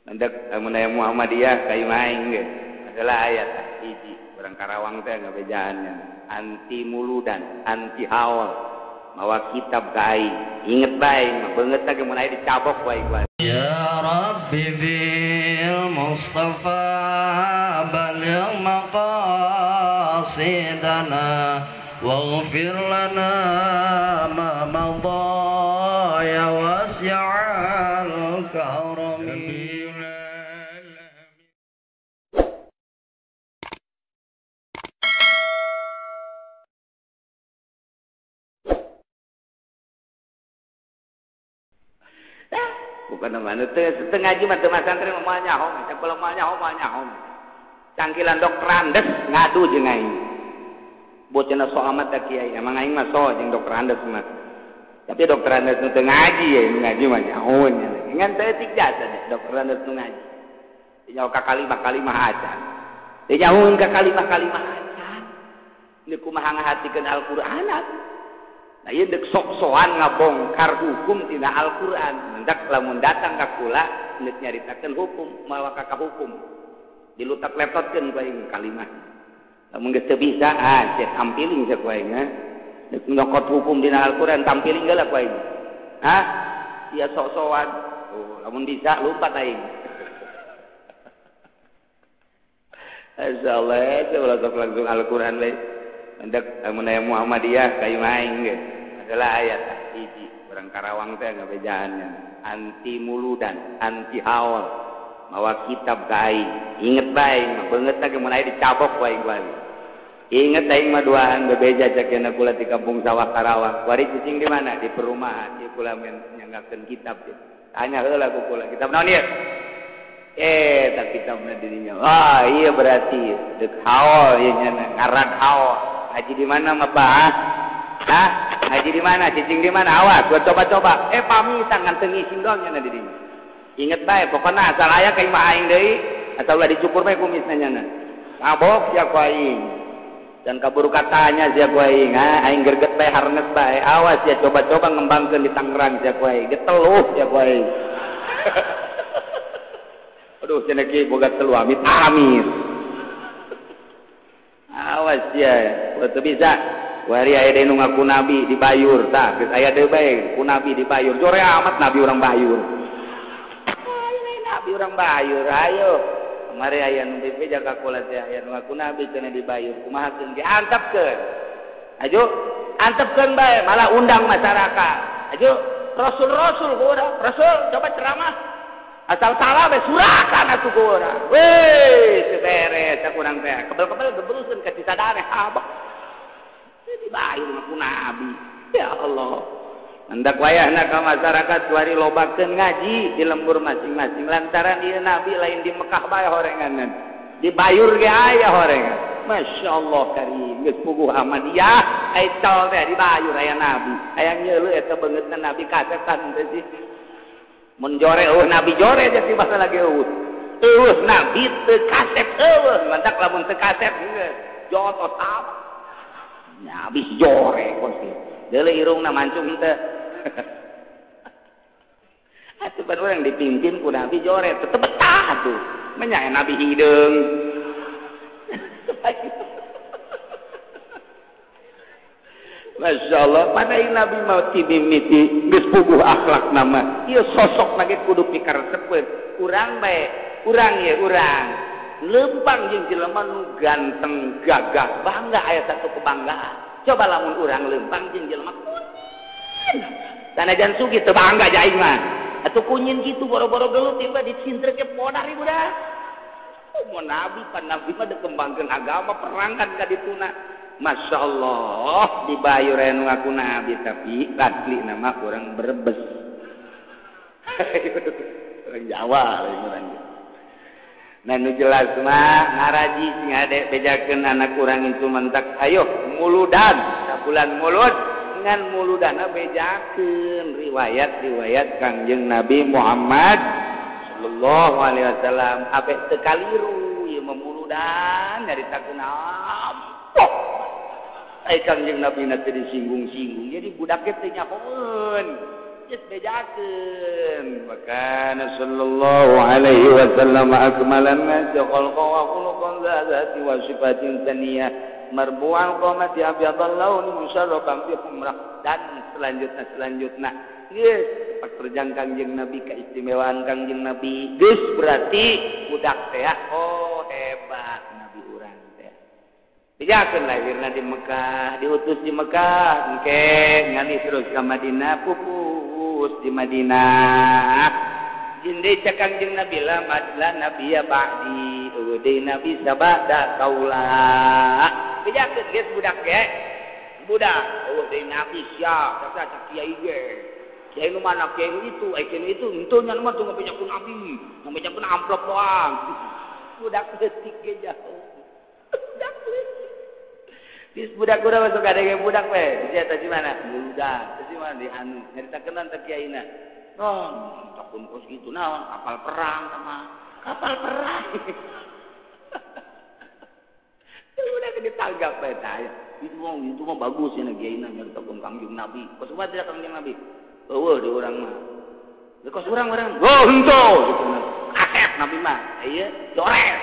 Mendak amunaya Muhammadiyah kayu maing ge. Adalah ayat hiji urang Karawang teh ngabejaannya. Anti muludan, anti haul. Mawa kitab kai. Inget bae mah beungeut ge mun aya dicabok wae gua. Ya Rabbi bil Mustafa baligh maqasidana waghfir lana ma madha ya wasi'al karami. Bukan mana teu ngaji mah teu masantren mah nyaho, cak belum nyaho. Cangkilan dokter Andes ngadu jeung aing. Bocana so amat da kiai, emang aing mah so jeung dokter Andes mah. Tapi dokter Andes teu ngaji ya, ngaji mah nyahoan nya. Ngan teu tik jasa dokter Andes teu ngaji. Nyaho ka kalimah acan. Teu nyahoan ka kalimah acan. Ini kumaha ngahatikeun Al-Qur'an. Nah, ieu dek sok-sokan ngabongkar hukum tina Al-Qur'an. Mendak lamun datang ka kula neuk nyaritakeun hukum, mawa ka hukum. Dilutak-lepotkeun ku aing kalimah. Lamun geus teu bisa, cek tampiling cek ku aing. Neuk nyokot hukum dina Al-Qur'an tampiling geula ku aing. Ieu sok-sokan. Oh, lamun bisa lumpat aing. Insyaallah coba langsung Al-Qur'an we. Mendak lamun aya Muhammadiyah kayu maing ge. Adalah ayat hiji urang Karawang teh ngabejaannya. Anti muludan, anti haul. Mawa kitab ka aing. Inget bae mah beungeut ge mun aya dicabok wae gua. Inget aing mah duaan bebeja cakeuna kula di Kampung Sawah Karawang. Wari cicing di mana? Di perumahan. Ieu kula nyanggakeun kitab. Tanya heula ku kula, kitab naon ieu? Tak kitabna dirinya. Iya berarti deuk haul ieu nya ngaran haul. Haji di mana mah Pak? Haji di mana? Cicing di mana? Awas, gua coba-coba. Pamitan ngan teu ngisin doang nya di dinya. Inget bae, pokona asal aya ka imah aing deui, asal ulah dicukur bae kumisna nya. Ngabok sia ku aing. Dan kaburu katanya sia ku aing, aing gerget bae harnes bae. Awas ya coba-coba ngembangkeun di Tangerang sia ku aing. Geteluh sia ku aing. Aduh, cenah kieu boga telu amit-amit. Awas ya, teu bisa. Wari aya deui nu ngaku nabi di Bayur tah, geus aya deui bae ku nabi di Bayur. Jore amat nabi urang Bayur. Nabi urang Bayur, ayo. Mari aya nu bebe jaga kula teh aya nu ngaku nabi cenah di Bayur. Kumahakeun ge antepkeun. Ajo, antepkeun bae, malah undang masyarakat. Ajo, rasul-rasul ku urang. Rasul coba ceramah. Asal salah be surakan atuh ku urang. Weh, teu beres sak urang teh. Kebel-kebel geberuseun ka cisadane habak. Di Bayur ngaku nabi. Ya Allah. Hendak wayahna ka masyarakat kuari lobakeun ngaji di lembur masing-masing lantaran ieu nabi lain di Mekah bae horenganan. Di Bayur ge aya horengan. Masyaallah karim geus puguh Ahmadiyah ai tol teh di Bayur aya nabi. Aya nyeuleuh eta beungeutna nabi kasetan teh sih. Mun jore nabi jore jadi bahasa lagi nabi teu kaset mantak lamun teu kaset geus jotos apa. Nya abis jore kosi. Deuleu irungna mancung teh. Atuh ban urang dipimpin ku nabi jore tetep betah atuh. Menyae nabi hideung. Masya Allah, pada nabi mau mimiti geus puguh akhlak nama. Ieu sosok lagi kudu pikaresepkeun. Urang bae, urang lempang jeung jelema nu ganteng gagah bangga aya satu kebanggaan. Coba lamun urang lempang jeung jelema kunyin. Sanajan sugih teu bangga ja aing mah. Atuh kunyin kitu boro-boro gelut tiba dicintreke podar ieu budak. Mun nabi pan nabi mah dikembangkeun agama perangkan ka dituna. Masya Allah di Bayur aya nu ngaku nabi tapi asli nama kurang Brebes. Orang Jawa lain urang. Nah nu jelas mah ngaraji sing ade bejakeun anak urang itu mentak ayo muludan sabulan mulud ngan muludana bejakeun riwayat Kangjeng Nabi Muhammad sallallahu alaihi wasallam abe teu kaliru ieu memuludan nyaritakeun ampok ai Kangjeng Nabi teh disinggung-singgung jadi budak teh nyahoeun Geus bejakeun. Maka sallallahu alaihi wasallam akmalan nas khalqa wa khuluqan zati wa sifatin saniyah marbu'an qamati abyadal launi musyarrafan bi humrah dan selanjutnya geus perjang Kangjeng Nabi keistimewaan Kangjeng Nabi geus berarti budak teh oh hebat Nabi urang teh. Bejakeun lahirna di Mekah, diutus di Mekah, engke ngali terus ka Madinah, pupus di Madinah. Jinde cak Kangjeng Nabi la madla nabiyya ba'di, udeui nabi sabada kaula. Bejakeun geus budak ge. Budak, udeui nabi sia, kata kiai ge. Kiai nu mana kiai nu itu, kiai itu entunya mah teu ngabejakeun nabi, ngabejakeun amplop doang. Budak leutik ge jauh. Budak leutik. Dis budak urang masuk ada ge budak we. Di eta di mana? Budak. Di mana di anu nyaritakeun teh kiaina. Non, takun kos gitu naon, kapal perang sama kapal perang. Udah ditanggap we tah. Itu mah bagus ya kiaina nyaritakeun Kangjeng Nabi. Kos mah tidak Kangjeng Nabi. Eueuh di urang mah. Kos urang. Oh, henteu gitu. Asep Nabi mah. Ieu jorek.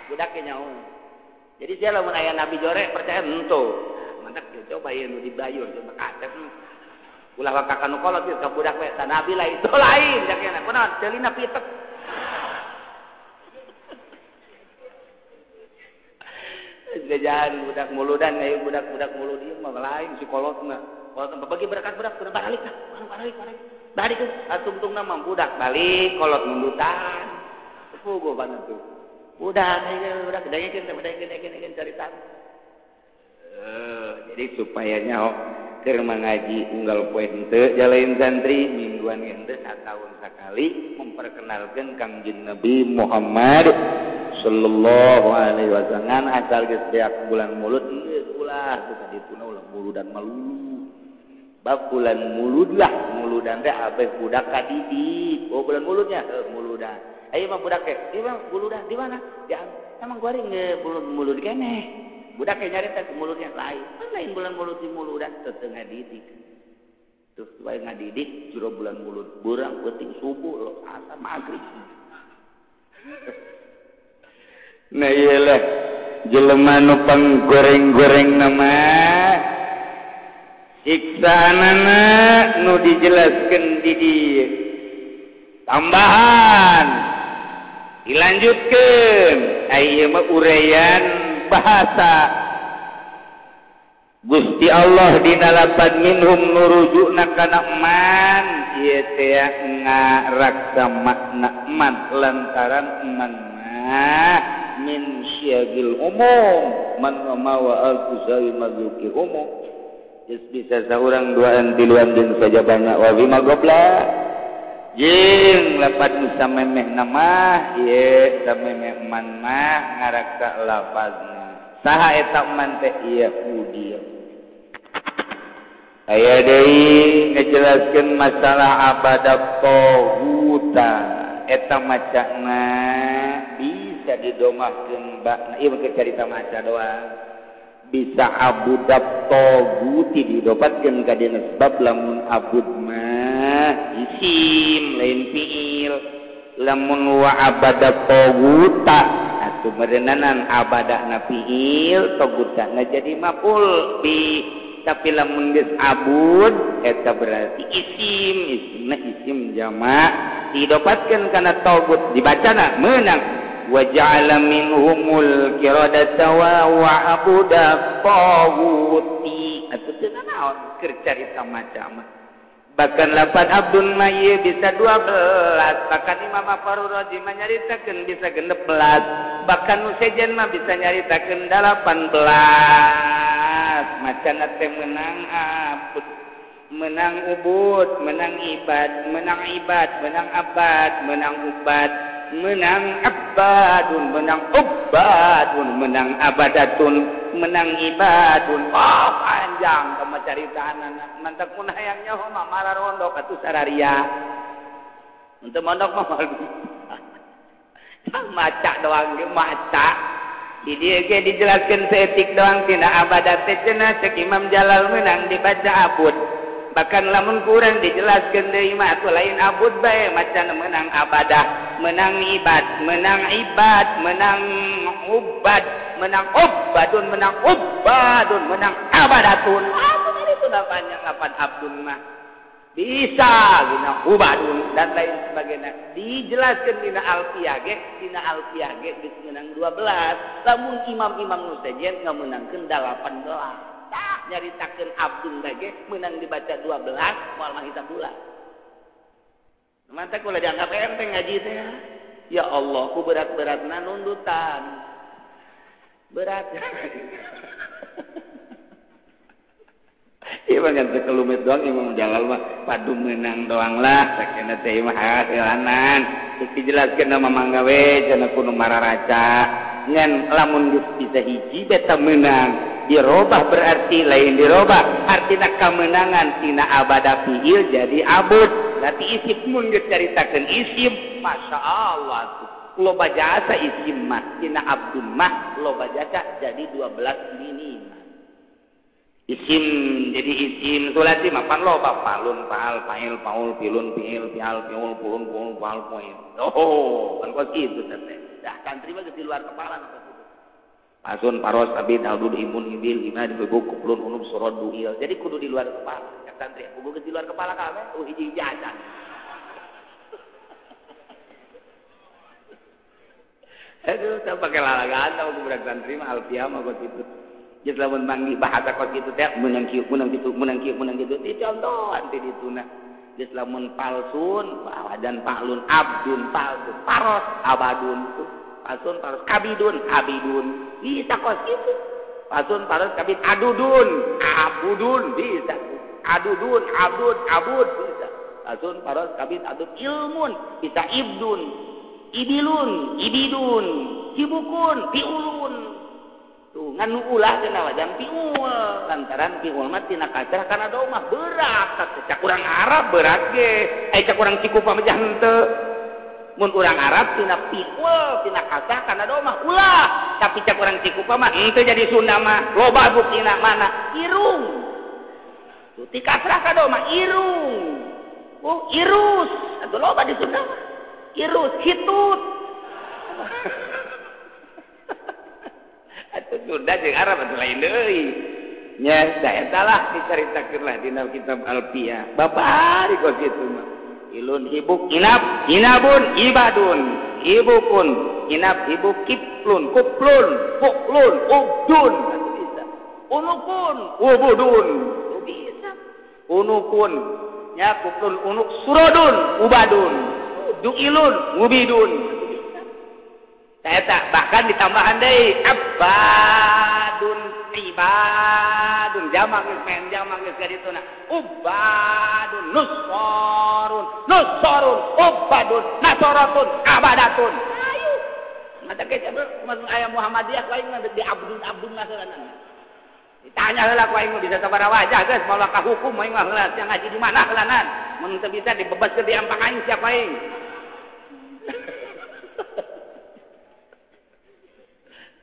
Budak ge nyaho. Jadi saya lamun aya Nabi jorek percaya henteu. Mantap coba ieu nu dibayur coba kasep. Ulah kakak nu kolot ieu ka budak we ta Nabi lain itu lain jakena. Kunaon? Ceulina pitek. Jajan budak muludan aya budak-budak mulud ieu mah lain si kolotna. Kolot bagi berkat budak kudu balik. Balik ke atungtungna mah budak balik kolot mundutan. Puguh banget tuh. Budak gedekeun carita. Jadi supayanya keur mengaji unggal poe henteu jalain santri mingguan henteu satahun sakali memperkenalkan Kangjeng Nabi Muhammad sallallahu alaihi wasallam asal geus beak bulan mulut geus ulah teu kadituna ulah muludan malulu. Bab bulan muludan teh abeh budak kadidik. Oh bulan muludnya muludan. Ayo mah budak teh, ieu mah muludan di mana? Ya emang guaring mulud keneh. Budak teh nyarita ke muludnya lain. Lain bulan mulut di muludan teu ngadidik. Terus bae ngadidik jero bulan mulud. Burang peuting subuh lo asar magrib. Nah iyalah jelema nu panggoreng-goreng nama siksaanana nu dijelaskeun di dieu. Tambahan dilanjutkeun aya mah uraian bahasa Gusti Allah dina lapad minhum nurujuna kana man ieu teh ngaraksa makna man lantaran man mah min syagil umum man mawa al-kusawi mazukir umum. Bisa seorang duaan tiluan jeung saja banyak wa bima gobla jeung lapad nu samemeh nama ieu samemeh man mah ngaraksa lafazna saha eta man teh Yahudi. Aya deui ngajelaskeun masalah abadat tauhuta eta macana bisa didomahkeun bakna ieu mah carita maca doang. Bisa abudat toguti didapatkan ka dina sebab lamun abud mah isim lain fiil lamun wa abadat toguta atuh meureunanan abadana fiil togutana jadi maf'ul bi tapi lamun geus abud eta berarti isimna isim jamak didapatkan kana togut dibacana meunang wa ja'ala minhumul qiradata wa abuda tawuti atuh teu naon keur carita macam bahkan lapad abdun mayy bisa 12 bahkan Imam Farur Razi nyaritakeun bisa 16 bahkan Nusejen mah bisa nyaritakeun 18 macana teh menang abud menang ubud menang ibad menang abad menang ubad menang abadun menang ubadun menang abadatun menang ibadun panjang sama caritaan mantap mun hayangnya mah marar mondok atuh sararia untuk mondok mah maca doang ge maca di dieu ge dijelaskeun seetik doang tina abadat teh cenah cek Imam Jalal menang dibaca abud bahkan lamun kurang dijelaskeun deui mah atuh lain abud bae macan menang abadah, menang ibad, menang ubad, menang ubadun, menang abadatun. Apa itu namanya ngapan abdun mah? Bisa guna ubadun dan lain sebagainya. Dijelaskeun dina Alfiyah ge, geus menang 12. Lamun imam-imam nu sejen ngameunangkeun 18. Tak nyaritakeun abdun lagi menang dibaca 12 moal mah hitam bulan. Mantap kalau dianggap enteng ngaji teh. Ya Allah, ku berat-beratna nundutan. Berat. Ieu mah nganteu kelumit doang Imam Jalal mah padu menang doang lah sakeuna teh mah hasilanan. Terus dijelaskeun nama manggawe cenah kudu mararaca. Ngan lamun geus bisa hiji beta menang. Dirobah berarti lain dirobah artina kemenangan tina abadah fiil jadi abud berarti isim mun geus caritakeun isim masya Allah loba jasa isim mah tina abdun mah loba jasa jadi 12 minimal isim jadi isim sulasi mah pan loba palun paal pail paul pilun piil pial piul pulun pulun paal poin kan kok gitu teh dah santri mah di luar kepala Pasun paros abid aldud imun ibil ina dibebuk kuplun unub surod duil. Jadi kudu di luar kepala. Kata santri, kudu di luar kepala kabeh. Hiji jajan. Aduh, tak pakai lalagaan tahu budak santri mah Alfiyah mah kok gitu. Jadi lamun manggi bahasa kok gitu teh menang kieu menang gitu. Dicontohan ti dituna. Geus lamun palsun dan paklun abdun palsun paros abadun tuh. Pasun paros kabidun abidun. Bisa kos gitu. Pasun paros kabid adudun, abudun bisa. Adudun, abud bisa. Pasun paros kabid adud ilmun bisa ibdun, ibilun, ibidun, hibukun, piulun. Tuh nganu ulah cenah wajan piul. Lantaran piul mah tina kasrah kana domah berat. Cak urang Arab berat ge. Cak urang Cikupa mah henteu. Mun urang Arab tina piul tina kasah kana domah ulah tapi cak urang Cikupa mah henteu jadi Sunda mah loba buktina mana irung tuh ti kasrah ka domah irung irus atuh loba di Sunda mah irus hitut atuh Sunda jeung Arab atuh lain deui nya da eta lah dicaritakeun lah dina kitab Alfiyah babari kok kitu mah ilun hibuk inab inabun ibadun hibukun inab hibuk kiplun kuplun puklun ubdun itu bisa unukun ubudun itu bisa unukun nya kuplun unuk surodun ubadun duilun ubidun itu bisa saya bahkan ditambahan deui abadun ibadun jamak geus ka dituna ubadun nusorun ubadun nasoratun abadatun ayo mata kecap masuk ayat Muhammadiyah ku aing di abdun ngaseulanan ditanya heula ku aing bisa sabaraha wajah geus maula ka hukum aing mah heula yang ngaji di mana heulanan mun teu bisa dibebaskeun di ampang aing siapa aing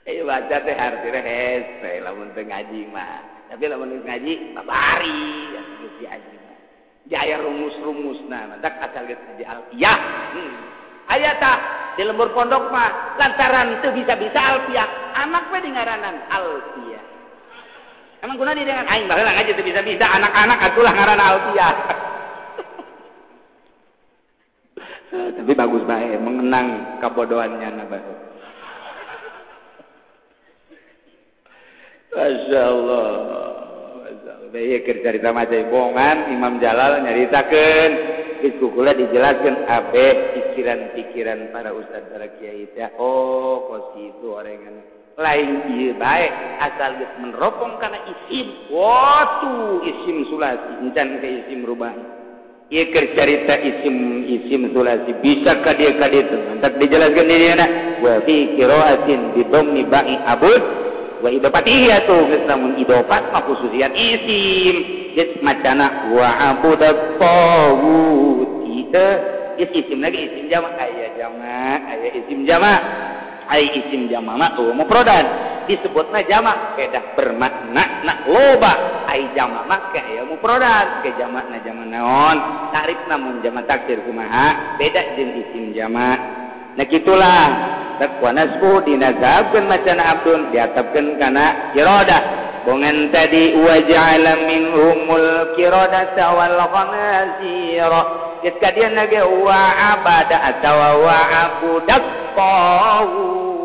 ayo baca teh artinya hese lamun teu ngaji mah tapi lamun ngaji babari geus diaji mah jaya rumus-rumusna mentak asal geus di Alfiyah aya tah di lembur pondok mah lantaran teu bisa-bisa Alfiyah anak we dingaranan Alfiyah emang kunaon dengan aing baheula ngaji teu bisa-bisa anak-anak atulah ngaranna Alfiyah tapi bagus bae mengenang kabodohannya na bae Masya Allah Iya cerita macam bohongan Imam Jalal nyaritakeun diskukula dijelaskan abe pikiran-pikiran para ustaz para kiai teh oh kos itu orengan lain ieu bae asal geus meneropong kana isim watu isim sulasi encan ke isim rubai ieu keur carita isim sulasi bisa ka dieu entak dijelaskeun di dieu wa fi qiraatin bi dhammi ba'i abud wa idopatihi atuh geus lamun idopat mah khususian isim geus macana wa abudat tawut teu geus isim lagi isim jamak aya isim jamak aya isim jamak mah mufradan disebutna jamak beda bermakna nak loba ai jamak make aya mufradat ke jamak na jamak naon tarik namun jamak taksir kumaha beda jeung isim jamak nah kitulah takwa nasbu dinazabkeun macana abdun diatapkeun kana iradah bongan tadi wa ja'ala minhumul qiradata wal khanazira geus kadieu nage wa abada atawa wa abudak qahu